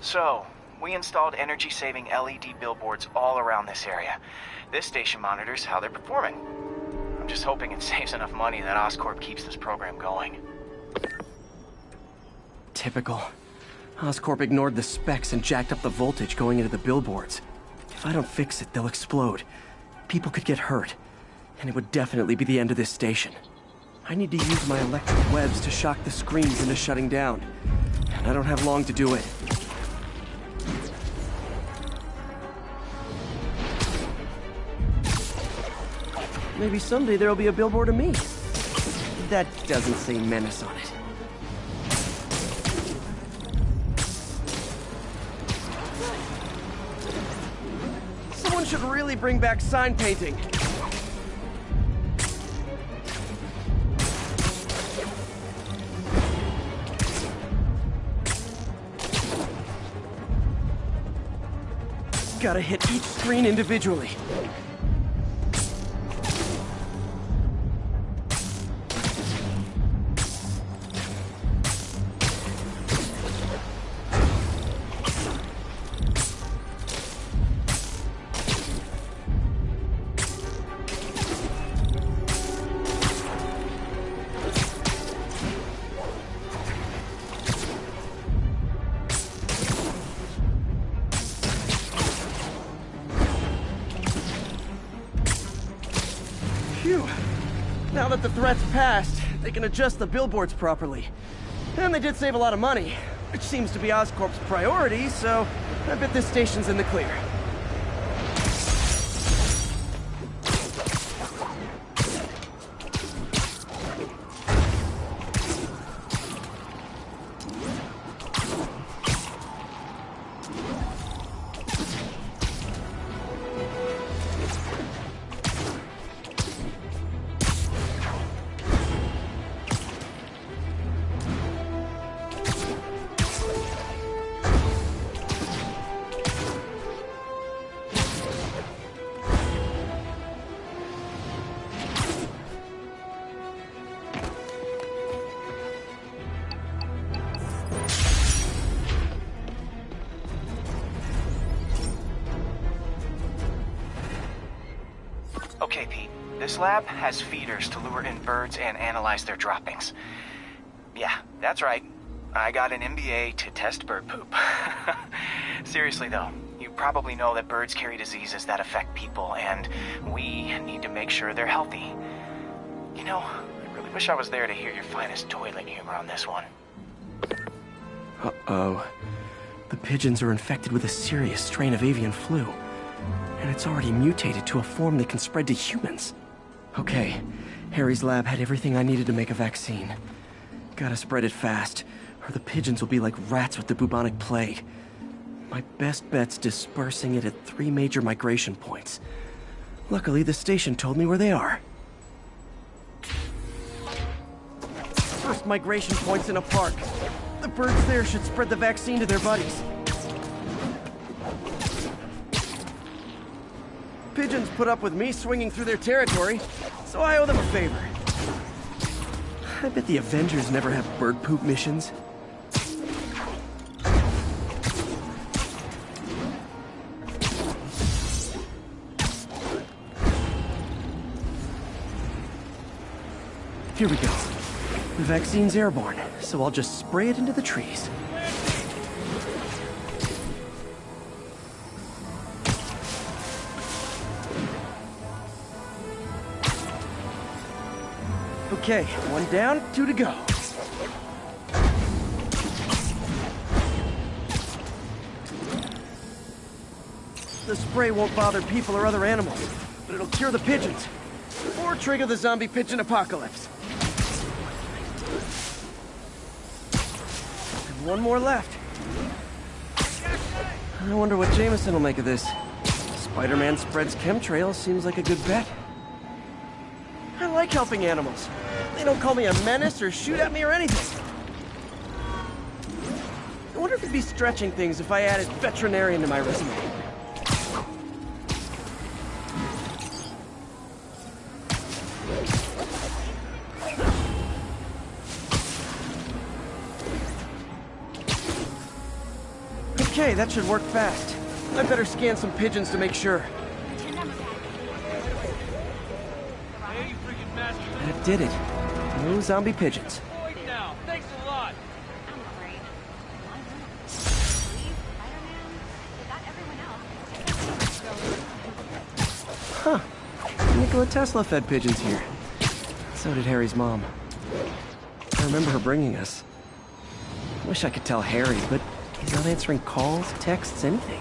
So, we installed energy-saving LED billboards all around this area. This station monitors how they're performing. I'm just hoping it saves enough money that Oscorp keeps this program going. Typical. Oscorp ignored the specs and jacked up the voltage going into the billboards. If I don't fix it, they'll explode. People could get hurt. And it would definitely be the end of this station. I need to use my electric webs to shock the screens into shutting down. And I don't have long to do it. Maybe someday there'll be a billboard of me. That doesn't say menace on it. Someone should really bring back sign painting. Gotta hit each screen individually. Phew. Now that the threat's passed, they can adjust the billboards properly. And they did save a lot of money, which seems to be Oscorp's priority, so I bet this station's in the clear. Okay, Pete. This lab has feeders to lure in birds and analyze their droppings. Yeah, that's right. I got an MBA to test bird poop. Seriously though, you probably know that birds carry diseases that affect people, and we need to make sure they're healthy. You know, I really wish I was there to hear your finest toilet humor on this one. Uh-oh. The pigeons are infected with a serious strain of avian flu. And it's already mutated to a form that can spread to humans. Okay, Harry's lab had everything I needed to make a vaccine. Gotta spread it fast, or the pigeons will be like rats with the bubonic plague. My best bet's dispersing it at 3 major migration points. Luckily, the station told me where they are. First migration point's in a park. The birds there should spread the vaccine to their buddies. Pigeons put up with me swinging through their territory, so I owe them a favor. I bet the Avengers never have bird poop missions. Here we go. The vaccine's airborne, so I'll just spray it into the trees. Okay, 1 down, 2 to go. The spray won't bother people or other animals, but it'll cure the pigeons. Or trigger the zombie pigeon apocalypse. And 1 more left. I wonder what Jameson will make of this. Spider-Man spreads chemtrails seems like a good bet. I like helping animals. They don't call me a menace or shoot at me or anything. I wonder if it'd be stretching things if I added veterinarian to my resume. Okay, that should work fast. I'd better scan some pigeons to make sure. Hey, you freaking master. That did it. No zombie pigeons. Wait now. Thanks a lot. I'm afraid. Why not? Steve, Spider-Man, they got everyone else. Huh. Nikola Tesla fed pigeons here. So did Harry's mom. I remember her bringing us. Wish I could tell Harry, but he's not answering calls, texts, anything.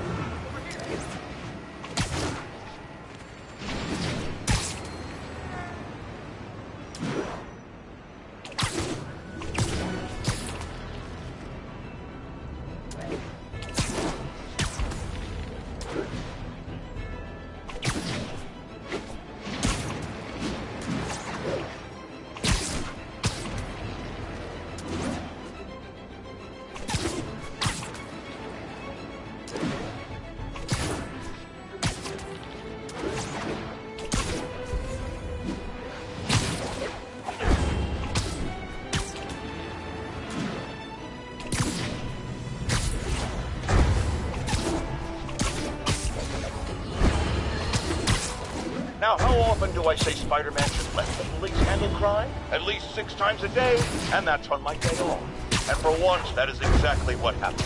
Now, how often do I say Spider-Man should let the police handle crime? At least 6 times a day, and that's on my day off. And for once, that is exactly what happened.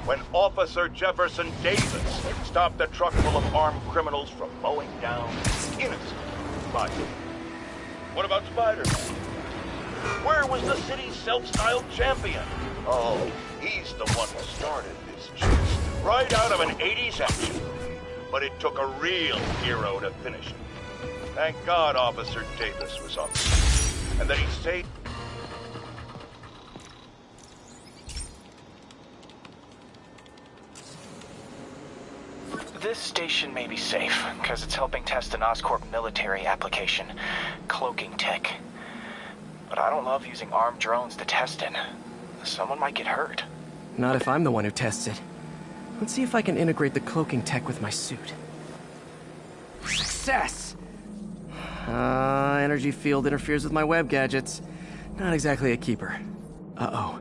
When Officer Jefferson Davis stopped a truck full of armed criminals from mowing down innocent bodies. What about Spider-Man? Where was the city's self-styled champion? Oh, he's the one who started this chase, right out of an 80s action movie. But it took a real hero to finish it. Thank God Officer Davis was on the scene, and that he saved... This station may be safe, because it's helping test an Oscorp military application, cloaking tech. But I don't love using armed drones to test it. Someone might get hurt. Not if I'm the one who tests it. Let's see if I can integrate the cloaking tech with my suit. Success! Energy field interferes with my web gadgets. Not exactly a keeper. Uh-oh.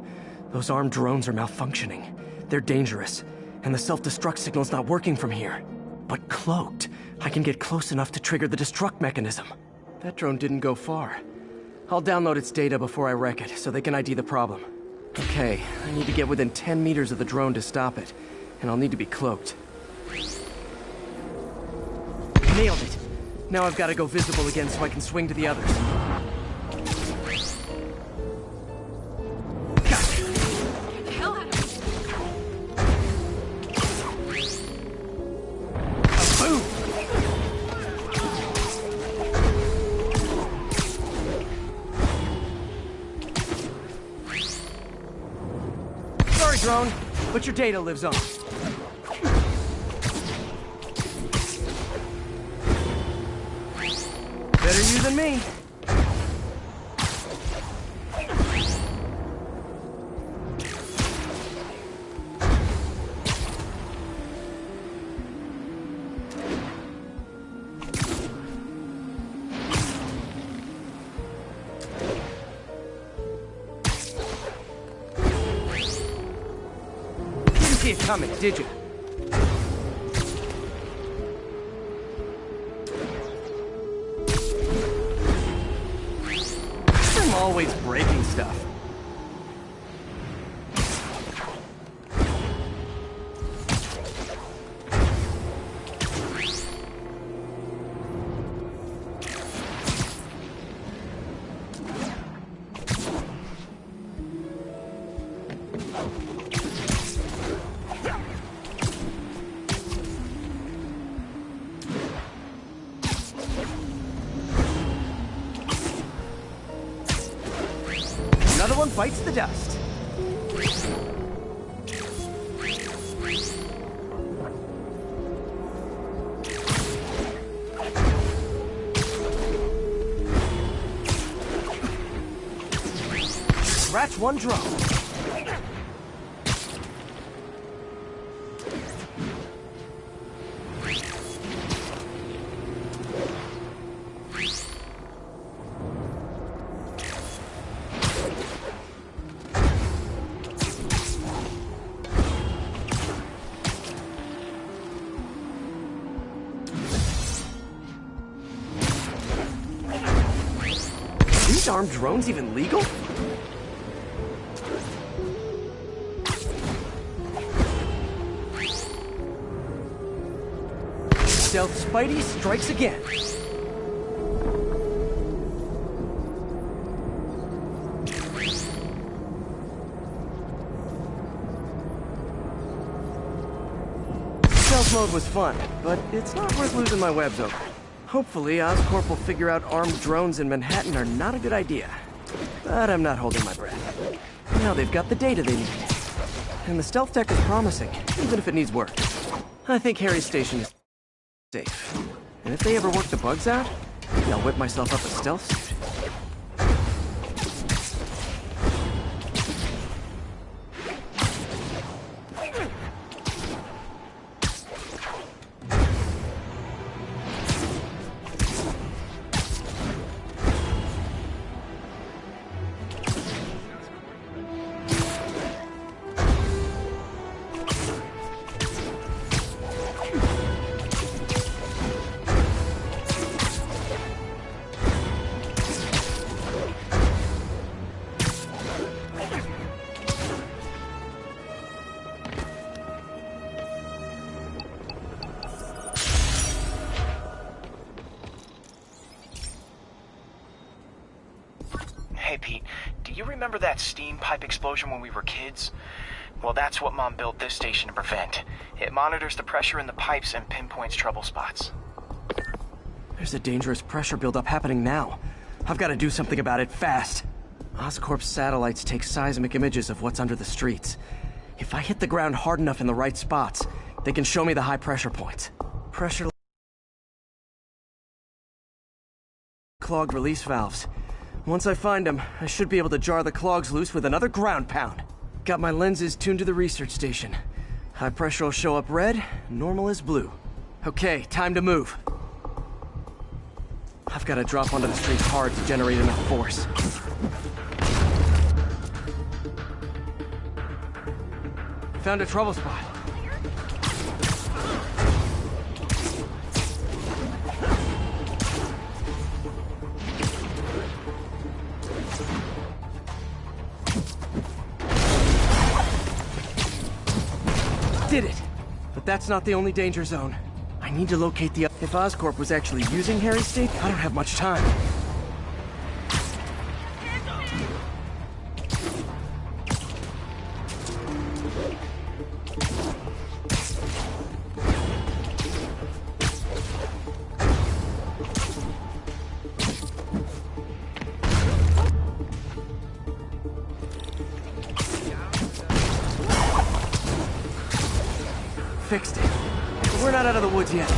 Those armed drones are malfunctioning. They're dangerous, and the self-destruct signal's not working from here. But cloaked, I can get close enough to trigger the destruct mechanism. That drone didn't go far. I'll download its data before I wreck it, so they can ID the problem. Okay, I need to get within 10 meters of the drone to stop it, and I'll need to be cloaked. Nailed it! Now I've got to go visible again so I can swing to the others. Gotcha! Get the hell out of Boom! Sorry, drone, but your data lives on. Better you than me. Didn't see it coming, did you? Always breaking stuff. Another one bites the dust. Scratch one drone. armed drones even legal? Stealth Spidey strikes again. Stealth mode was fun, but it's not worth losing my webs over. Hopefully, Oscorp will figure out armed drones in Manhattan are not a good idea. But I'm not holding my breath. Now they've got the data they need. And the stealth tech is promising, even if it needs work. I think Harry's station is safe. And if they ever work the bugs out, maybe I'll whip myself up a stealth suit. Hey, Pete, do you remember that steam pipe explosion when we were kids? Well, that's what Mom built this station to prevent. It monitors the pressure in the pipes and pinpoints trouble spots. There's a dangerous pressure buildup happening now. I've got to do something about it fast. Oscorp's satellites take seismic images of what's under the streets. If I hit the ground hard enough in the right spots, they can show me the high pressure points. Pressure clogged release valves. Once I find them, I should be able to jar the clogs loose with another ground pound. Got my lenses tuned to the research station. High pressure will show up red, normal is blue. Okay, time to move. I've got to drop onto the street hard to generate enough force. Found a trouble spot. Did it! But that's not the only danger zone. I need to locate the... If Oscorp was actually using Harry's state, I don't have much time. Fixed it. But we're not out of the woods yet.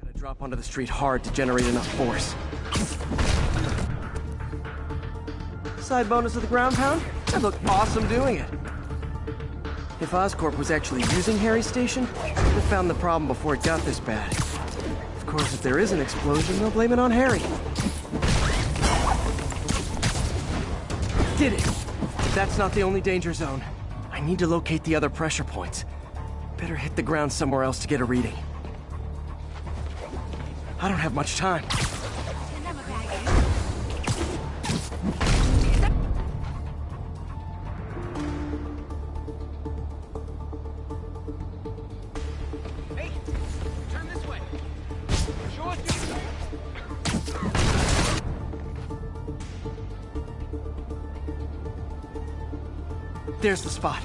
Gotta drop onto the street hard to generate enough force. Side bonus of the ground pound? I look awesome doing it. If Oscorp was actually using Harry's station, they'd have found the problem before it got this bad. Of course, if there is an explosion, they'll blame it on Harry. Did it! But that's not the only danger zone. I need to locate the other pressure points. Better hit the ground somewhere else to get a reading. I don't have much time. Hey, turn this way. Show us your... There's the spot.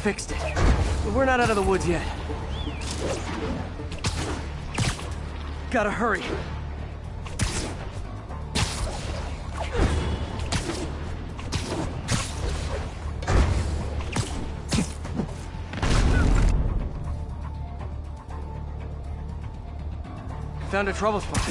Fixed it. But we're not out of the woods yet. Gotta hurry. Found a trouble spot.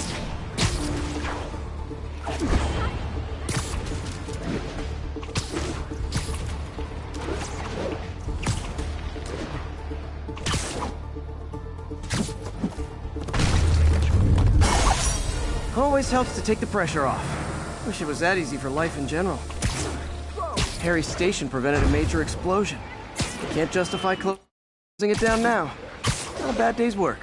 Always helps to take the pressure off. Wish it was that easy for life in general. Harry's station prevented a major explosion. Can't justify closing it down now. Not a bad day's work.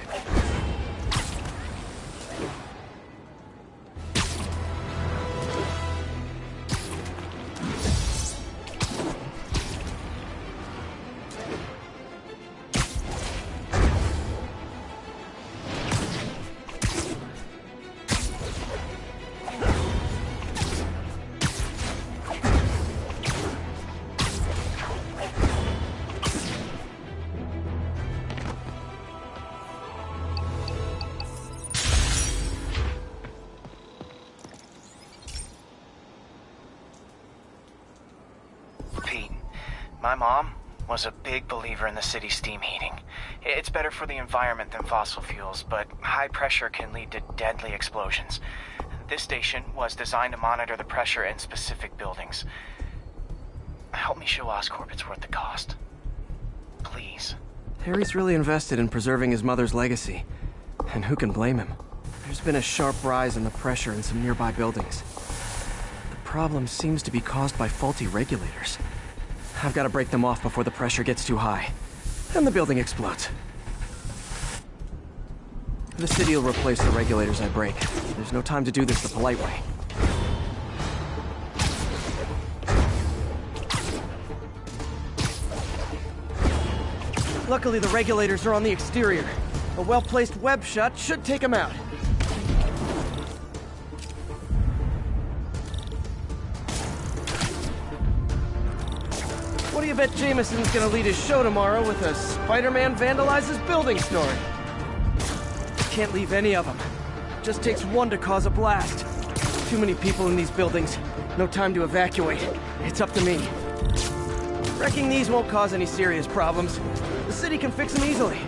My mom was a big believer in the city's steam heating. It's better for the environment than fossil fuels, but high pressure can lead to deadly explosions. This station was designed to monitor the pressure in specific buildings. Help me show Oscorp it's worth the cost. Please. Harry's really invested in preserving his mother's legacy. And who can blame him? There's been a sharp rise in the pressure in some nearby buildings. The problem seems to be caused by faulty regulators. I've got to break them off before the pressure gets too high. And the building explodes. The city will replace the regulators I break. There's no time to do this the polite way. Luckily, the regulators are on the exterior. A well-placed web shot should take them out. What do you bet Jameson's gonna lead his show tomorrow with a Spider-Man vandalizes building story? Can't leave any of them. Just takes one to cause a blast. Too many people in these buildings. No time to evacuate. It's up to me. Wrecking these won't cause any serious problems. The city can fix them easily.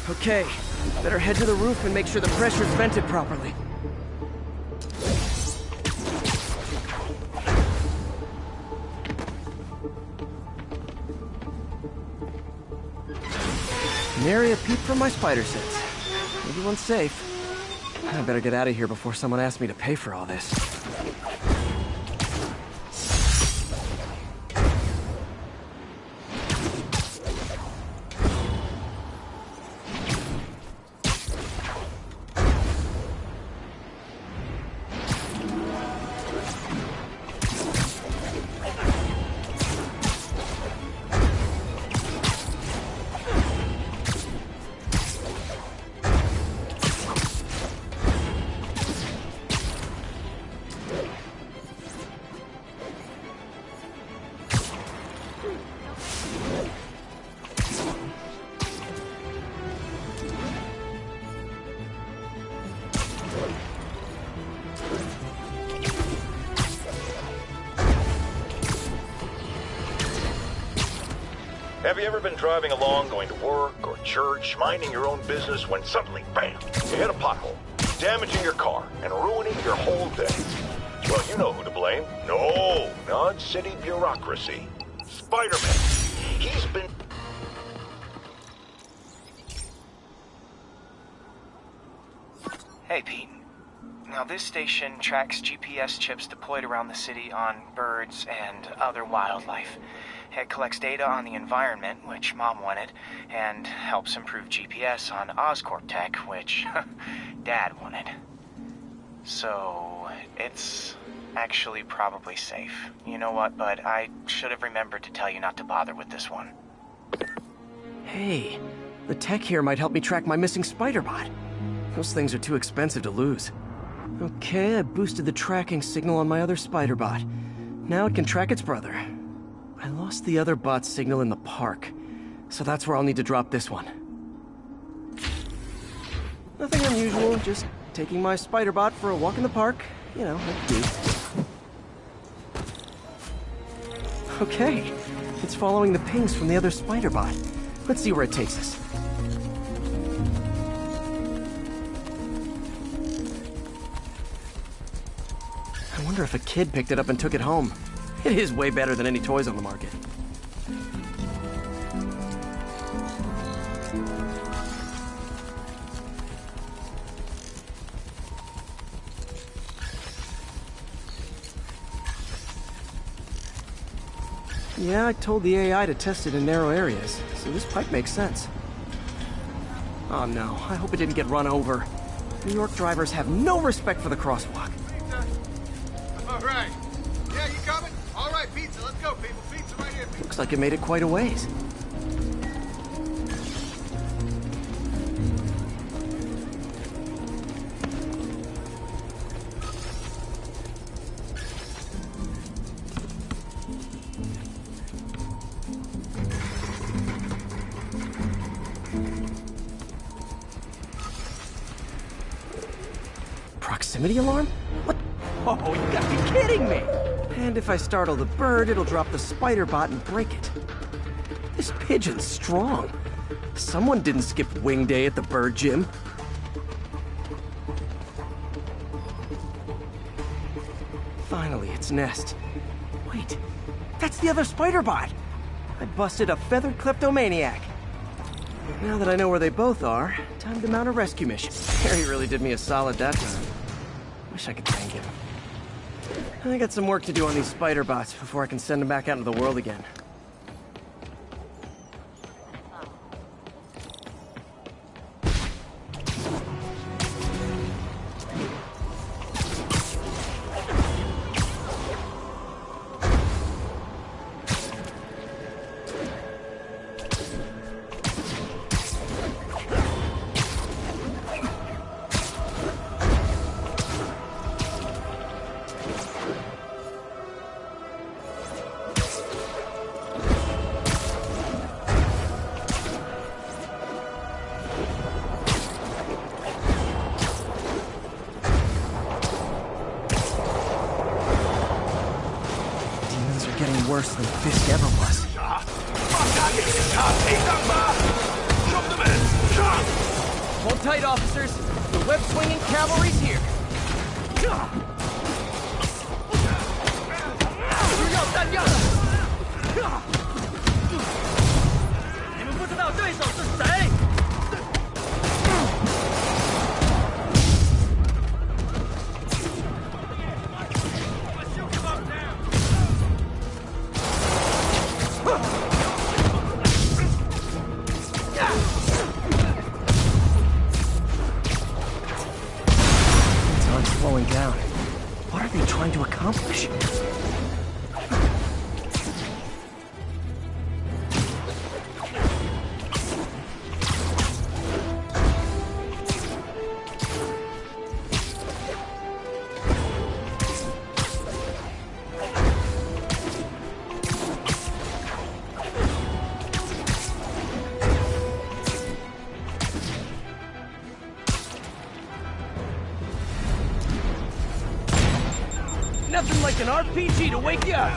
Okay, better head to the roof and make sure the pressure's vented properly. Nary a peep from my spider sense. Everyone's safe. I better get out of here before someone asks me to pay for all this. Have you ever been driving along, going to work or church, minding your own business, when suddenly, bam, you hit a pothole, damaging your car and ruining your whole day? Well, you know who to blame. No, not city bureaucracy. Spider-Man. He's been... Hey, Pete. Now, this station tracks GPS chips deployed around the city on birds and other wildlife. It collects data on the environment, which Mom wanted, and helps improve GPS on Oscorp tech, which Dad wanted. So, it's actually probably safe. You know what, bud? I should have remembered to tell you not to bother with this one. Hey, the tech here might help me track my missing spider bot. Those things are too expensive to lose. Okay, I boosted the tracking signal on my other spider bot. Now it can track its brother. I lost the other bot's signal in the park, so that's where I'll need to drop this one. Nothing unusual, just taking my spider bot for a walk in the park. You know, like you. Okay, it's following the pings from the other spider bot. Let's see where it takes us. I wonder if a kid picked it up and took it home. It is way better than any toys on the market. Yeah, I told the AI to test it in narrow areas, so this pipe makes sense. Oh no, I hope it didn't get run over. New York drivers have no respect for the crosswalk. All right. Yeah, you coming? All right, pizza. Let's go, people. Pizza right here. Pizza. Looks like it made it quite a ways. Proximity alarm? What? Oh, you gotta be kidding me! And if I startle the bird, it'll drop the spider bot and break it. This pigeon's strong. Someone didn't skip wing day at the bird gym. Finally, its nest. Wait, that's the other spider bot! I busted a feathered kleptomaniac. Now that I know where they both are, time to mount a rescue mission. Harry really did me a solid that time. Wish I could thank him. I got some work to do on these spider bots before I can send them back out into the world again. Worse than Fisk ever was. Hold tight, officers. The web-swinging cavalry's here. 需要弹药。你们不知道对手是谁。 Down. What are they trying to accomplish? Nothing like an RPG to wake you up.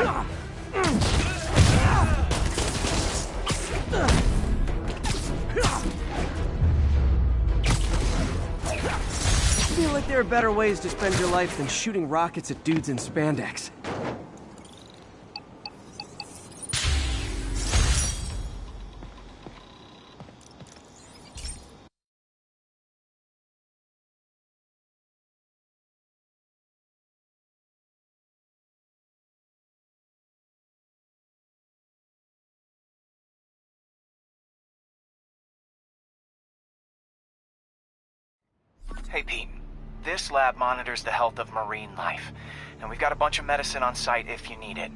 I feel like there are better ways to spend your life than shooting rockets at dudes in spandex. Hey, Pete. This lab monitors the health of marine life, and we've got a bunch of medicine on site if you need it.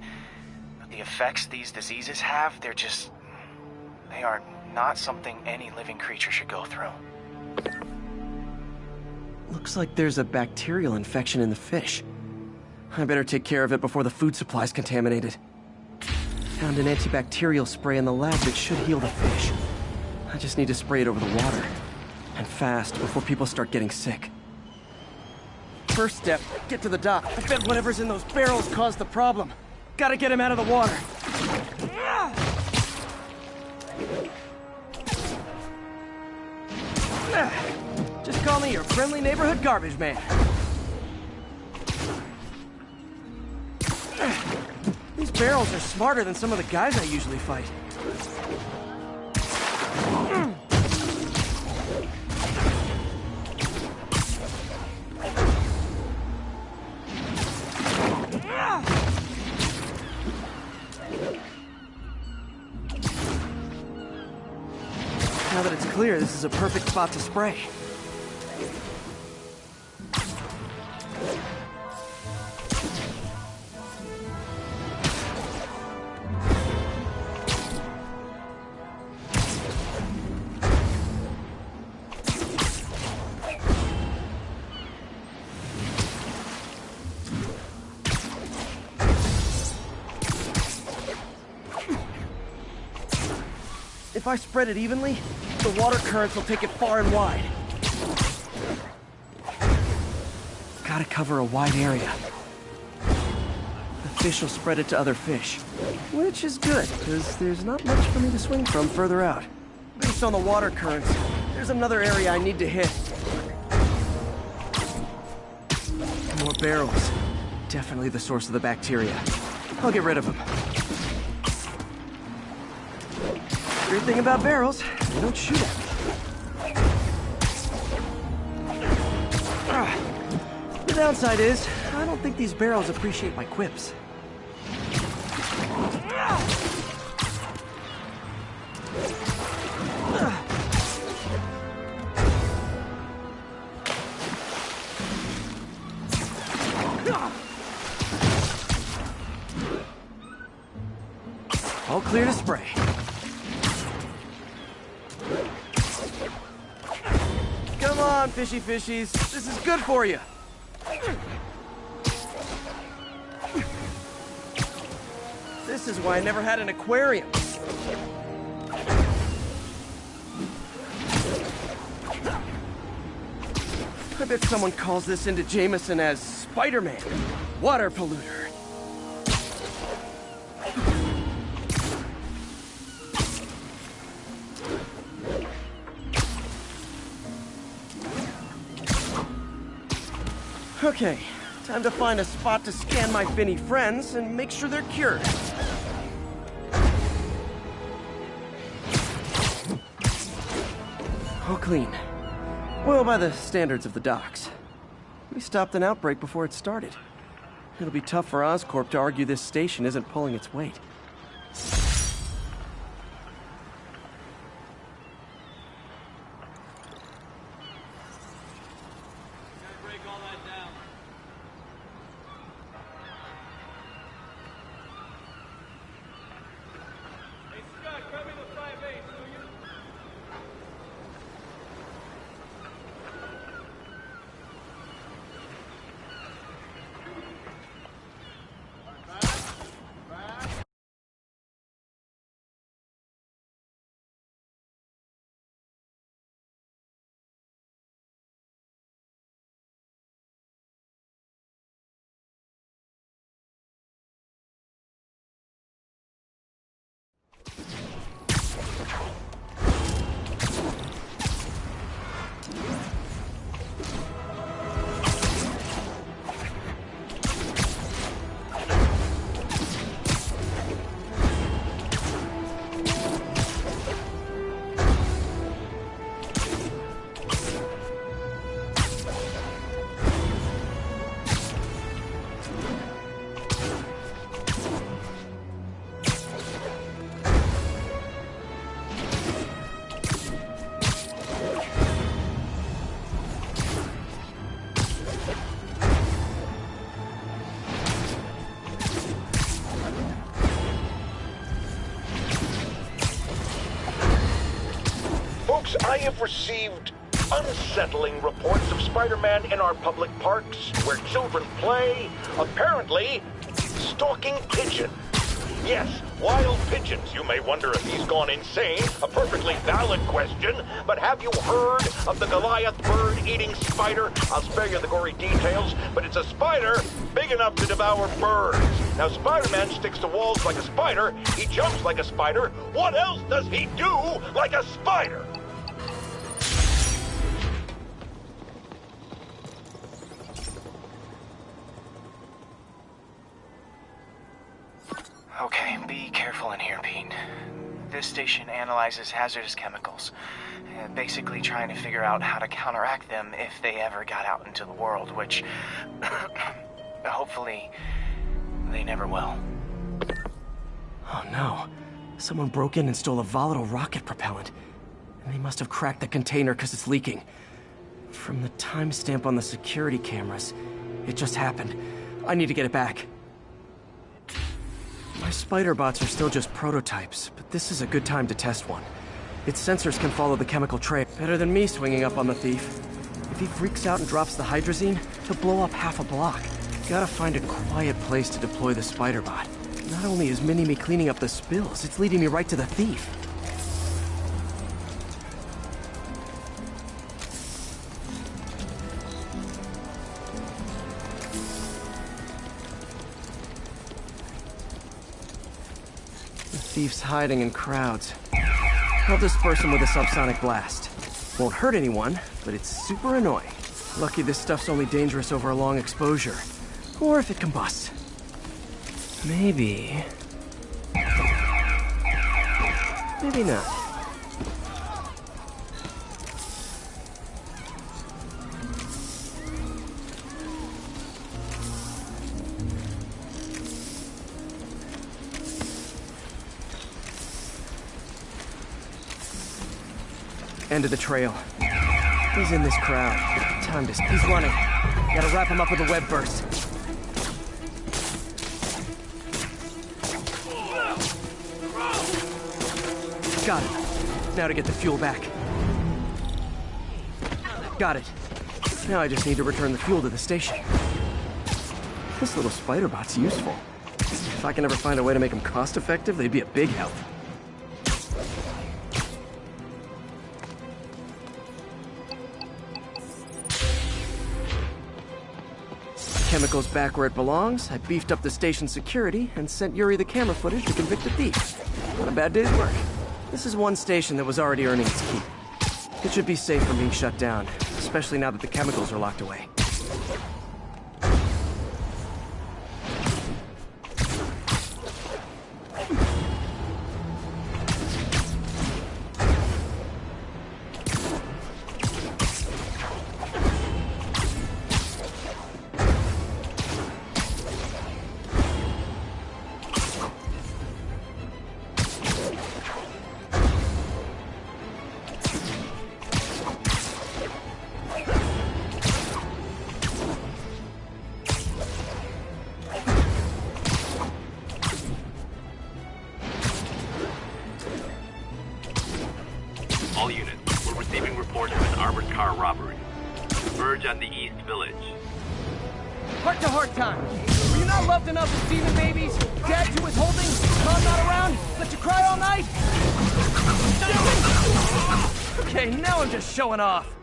But the effects these diseases have, they are not something any living creature should go through. Looks like there's a bacterial infection in the fish. I better take care of it before the food supply's contaminated. Found an antibacterial spray in the lab that should heal the fish. I just need to spray it over the water. And fast, before people start getting sick. First step, get to the dock. I bet whatever's in those barrels caused the problem. Gotta get him out of the water. Just call me your friendly neighborhood garbage man. These barrels are smarter than some of the guys I usually fight. Now that it's clear, this is a perfect spot to spray. If I spread it evenly, the water currents will take it far and wide. Gotta cover a wide area. The fish will spread it to other fish, which is good, because there's not much for me to swing from further out. Based on the water currents, there's another area I need to hit. More barrels. Definitely the source of the bacteria. I'll get rid of them. Great thing about barrels, they don't shoot at me. The downside is, I don't think these barrels appreciate my quips. All clear to spray. Come on, fishy fishies. This is good for you. This is why I never had an aquarium. I bet someone calls this into Jameson as Spider-Man, water polluter. Okay, time to find a spot to scan my finny friends and make sure they're cured. All clean. Well, by the standards of the docks. We stopped an outbreak before it started. It'll be tough for Oscorp to argue this station isn't pulling its weight. folks, I have received unsettling reports of Spider-Man in our public parks, where children play, apparently stalking pigeons. Yes, wild pigeons. You may wonder if he's gone insane. A perfectly valid question. But have you heard of the Goliath bird-eating spider? I'll spare you the gory details, but it's a spider big enough to devour birds. Now, Spider-Man sticks to walls like a spider. He jumps like a spider. What else does he do like a spider? Okay, be careful in here, Pete. This station analyzes hazardous chemicals, basically trying to figure out how to counteract them if they ever got out into the world, which hopefully they never will. Oh no. Someone broke in and stole a volatile rocket propellant. And they must have cracked the container because it's leaking. From the timestamp on the security cameras, it just happened. I need to get it back. My spider bots are still just prototypes, but this is a good time to test one. Its sensors can follow the chemical trail better than me swinging up on the thief. If he freaks out and drops the hydrazine, he'll blow up half a block. Gotta find a quiet place to deploy the spider bot. Not only is Mini-Me cleaning up the spills, it's leading me right to the thief. Thief's hiding in crowds. I'll disperse him with a subsonic blast. Won't hurt anyone, but it's super annoying. Lucky this stuff's only dangerous over a long exposure. Or if it combusts. Maybe... maybe not. End of the trail. He's in this crowd. Time to... He's running. Gotta wrap him up with a web burst. Got it. Now to get the fuel back. Got it. Now I just need to return the fuel to the station. This little spider bot's useful. If I can ever find a way to make them cost-effective, they'd be a big help. Chemicals back where it belongs. I beefed up the station security and sent Yuri the camera footage to convict the thief. Not a bad day's work. This is one station that was already earning its keep. It should be safe from being shut down, especially now that the chemicals are locked away. All units, we're receiving reports of an armored car robbery. Converge on the East Village. Heart-to-heart time. Were you not loved enough as demon babies? Dad you withholding? Mom not around? Let you cry all night? Okay, now I'm just showing off.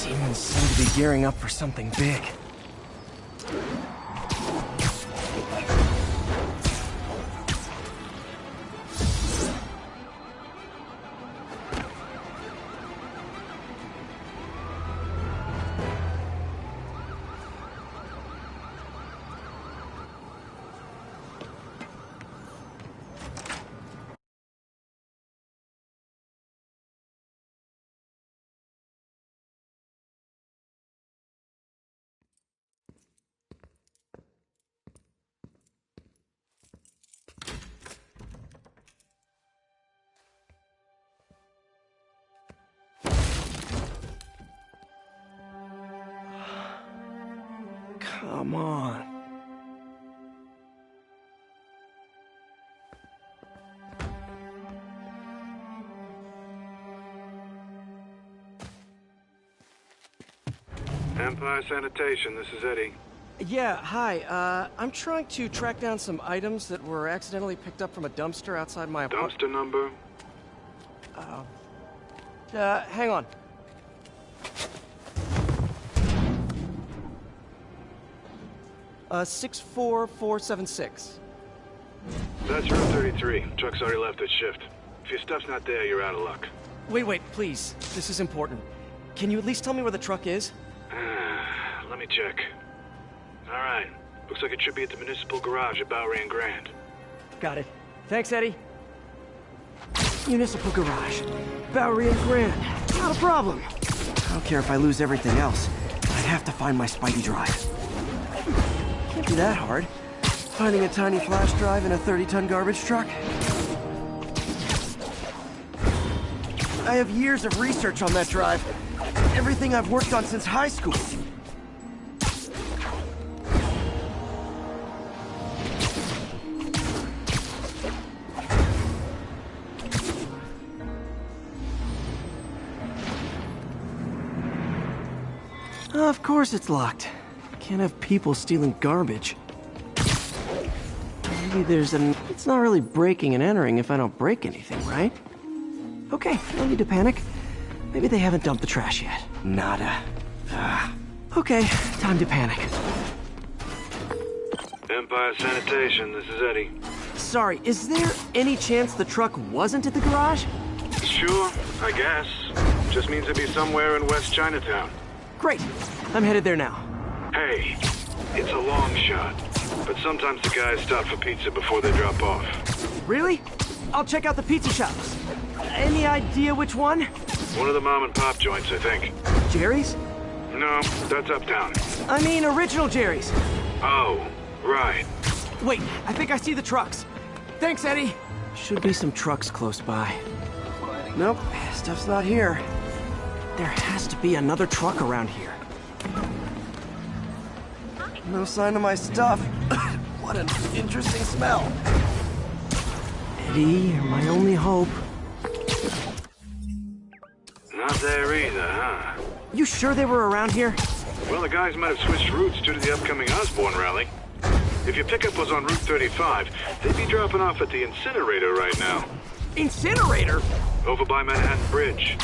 Demons seem to be gearing up for something big. come on. Empire Sanitation, this is Eddie. Yeah, hi. I'm trying to track down some items that were accidentally picked up from a dumpster outside my apartment. Dumpster number? Hang on. Uh, 64476. That's room 33. Truck's already left its shift. If your stuff's not there, you're out of luck. Wait, please. This is important. Can you at least tell me where the truck is? Let me check. Alright. Looks like it should be at the municipal garage at Bowery and Grand. Got it. Thanks, Eddie. Municipal garage. Bowery and Grand. Not a problem. I don't care if I lose everything else. I have to find my Spidey drive. Can't be that hard. Finding a tiny flash drive in a 30-ton garbage truck. I have years of research on that drive. Everything I've worked on since high school. Of course it's locked. Can't have people stealing garbage. Maybe there's an... It's not really breaking and entering if I don't break anything, right? Okay, no need to panic. Maybe they haven't dumped the trash yet. Nada. Okay, time to panic. Empire Sanitation, this is Eddie. Sorry, is there any chance the truck wasn't at the garage? Sure, I guess. Just means it'd be somewhere in West Chinatown. Great, I'm headed there now. Hey, it's a long shot, but sometimes the guys stop for pizza before they drop off. Really? I'll check out the pizza shops. Any idea which one? One of the mom and pop joints, I think. Jerry's? No, that's uptown. I mean original Jerry's. Oh, right. Wait, I think I see the trucks. Thanks, Eddie. Should be some trucks close by. Nope, stuff's not here. There has to be another truck around here. No sign of my stuff. What an interesting smell. Eddie, you're my only hope. Not there either, huh? You sure they were around here? Well, the guys might have switched routes due to the upcoming Osborne rally. If your pickup was on Route 35, they'd be dropping off at the incinerator right now. Incinerator? Over by Manhattan Bridge.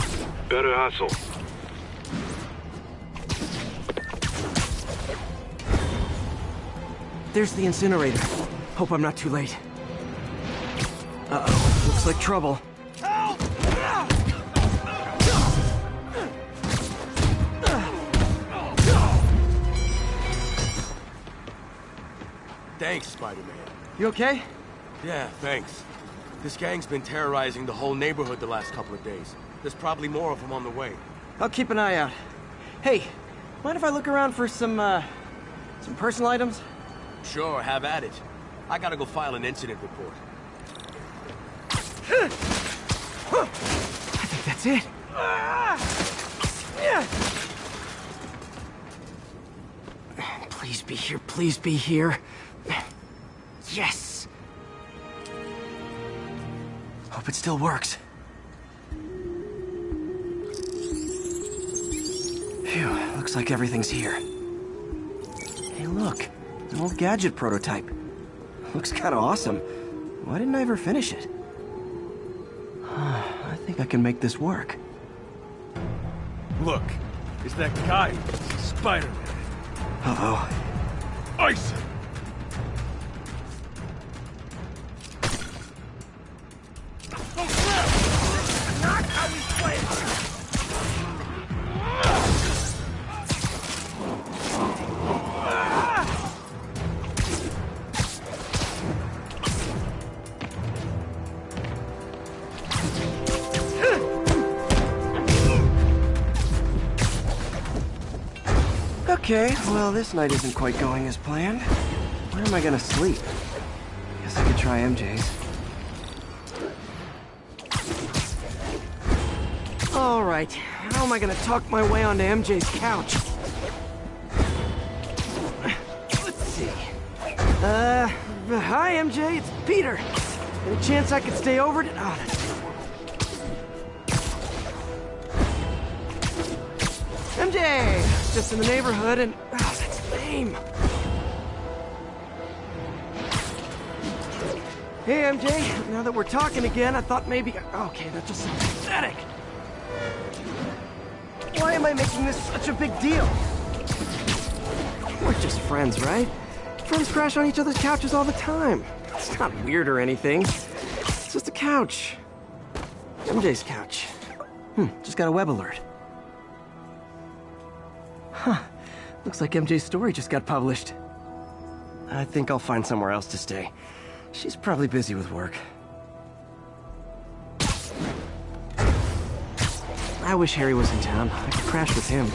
Better hustle. There's the incinerator. Hope I'm not too late. Uh-oh, looks like trouble. Thanks, Spider-Man. You okay? Yeah, thanks. This gang's been terrorizing the whole neighborhood the last couple of days. There's probably more of them on the way. I'll keep an eye out. Hey, mind if I look around for some personal items? Sure, have at it. I gotta go file an incident report. I think that's it. Please be here, please be here. Yes! Hope it still works. Phew, looks like everything's here. Hey, look, an old gadget prototype. Looks kind of awesome. Why didn't I ever finish it? I think I can make this work. Look, it's that guy, Spider-Man. Uh-oh. Ice him! Oh, crap! Not how we play it! Okay, well, this night isn't quite going as planned. Where am I gonna sleep? Guess I could try MJ's. All right, how am I gonna talk my way onto MJ's couch? Hi, MJ, it's Peter. Any chance I could stay over to... Oh, that's... MJ! Just in the neighborhood and... Oh, that's lame. Hey, MJ, now that we're talking again, I thought maybe... Okay, that just sounds pathetic. Why am I making this such a big deal? We're just friends, right? Friends crash on each other's couches all the time. It's not weird or anything. It's just a couch. MJ's couch. Just got a web alert. Huh. Looks like MJ's story just got published. I think I'll find somewhere else to stay. She's probably busy with work. I wish Harry was in town. I could crash with him.